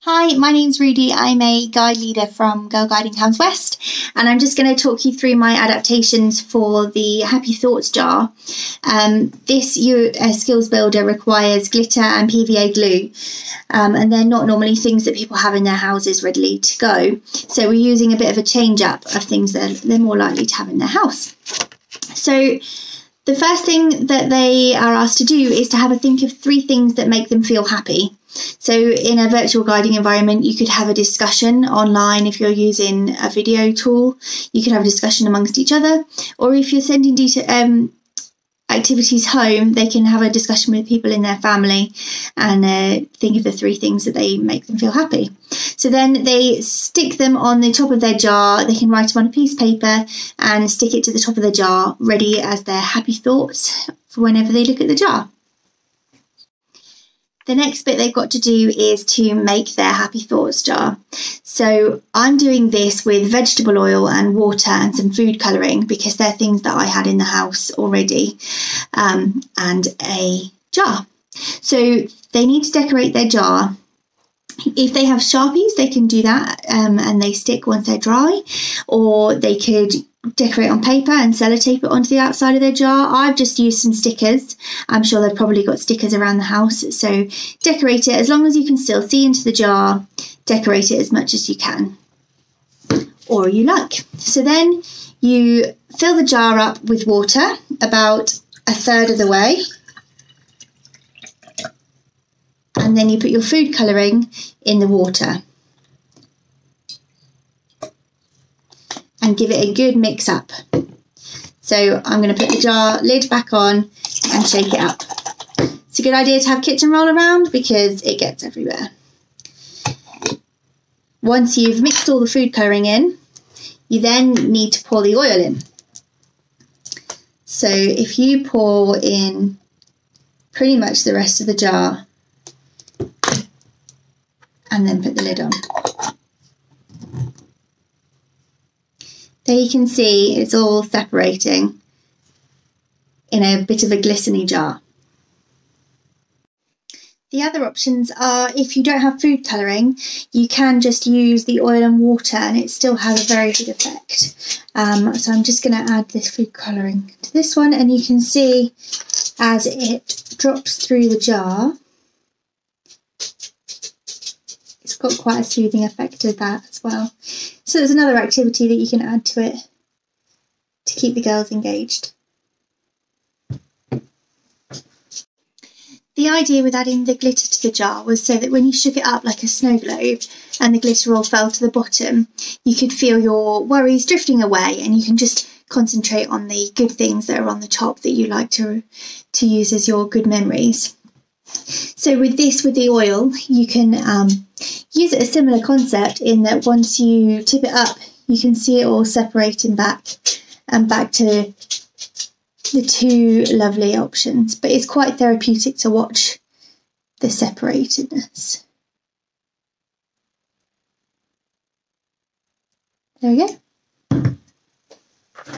Hi, my name's Rudy. I'm a guide leader from Girlguiding Anglia, and I'm just going to talk you through my adaptations for the Happy Thoughts jar. This skills builder requires glitter and PVA glue, and they're not normally things that people have in their houses readily to go. So we're using a bit of a change up of things that they're more likely to have in their house. So the first thing that they are asked to do is to have a think of 3 things that make them feel happy. So in a virtual guiding environment, you could have a discussion online. If you're using a video tool, you could have a discussion amongst each other. Or if you're sending activities home, they can have a discussion with people in their family and think of the 3 things that they make them feel happy. So then they stick them on the top of their jar. They can write them on a piece of paper and stick it to the top of the jar, ready as their happy thoughts for whenever they look at the jar. The next bit they've got to do is to make their happy thoughts jar. So I'm doing this with vegetable oil and water and some food colouring because they're things that I had in the house already, and a jar. So they need to decorate their jar. If they have Sharpies, they can do that and they stick once they're dry, or they could decorate on paper and sellotape it onto the outside of their jar. I've just used some stickers. I'm sure they've probably got stickers around the house, so decorate it as long as you can still see into the jar. Decorate it as much as you can, or you like. So then you fill the jar up with water about 1/3 of the way, and then you put your food colouring in the water and give it a good mix up. So I'm going to put the jar lid back on and shake it up. It's a good idea to have kitchen roll around because it gets everywhere. Once you've mixed all the food colouring in, you then need to pour the oil in. So if you pour in pretty much the rest of the jar and then put the lid on. There you can see it's all separating in a bit of a glistening jar. The other options are, if you don't have food colouring, you can just use the oil and water and it still has a very good effect. So I'm just going to add this food colouring to this one, and you can see as it drops through the jar, it's got quite a soothing effect to that as well. So there's another activity that you can add to it to keep the girls engaged. The idea with adding the glitter to the jar was so that when you shook it up like a snow globe and the glitter all fell to the bottom, you could feel your worries drifting away and you can just concentrate on the good things that are on the top that you like to use as your good memories. So with the oil, you can use it a similar concept in that once you tip it up, you can see it all separating back and back to the 2 lovely options. But it's quite therapeutic to watch the separatedness. There we go.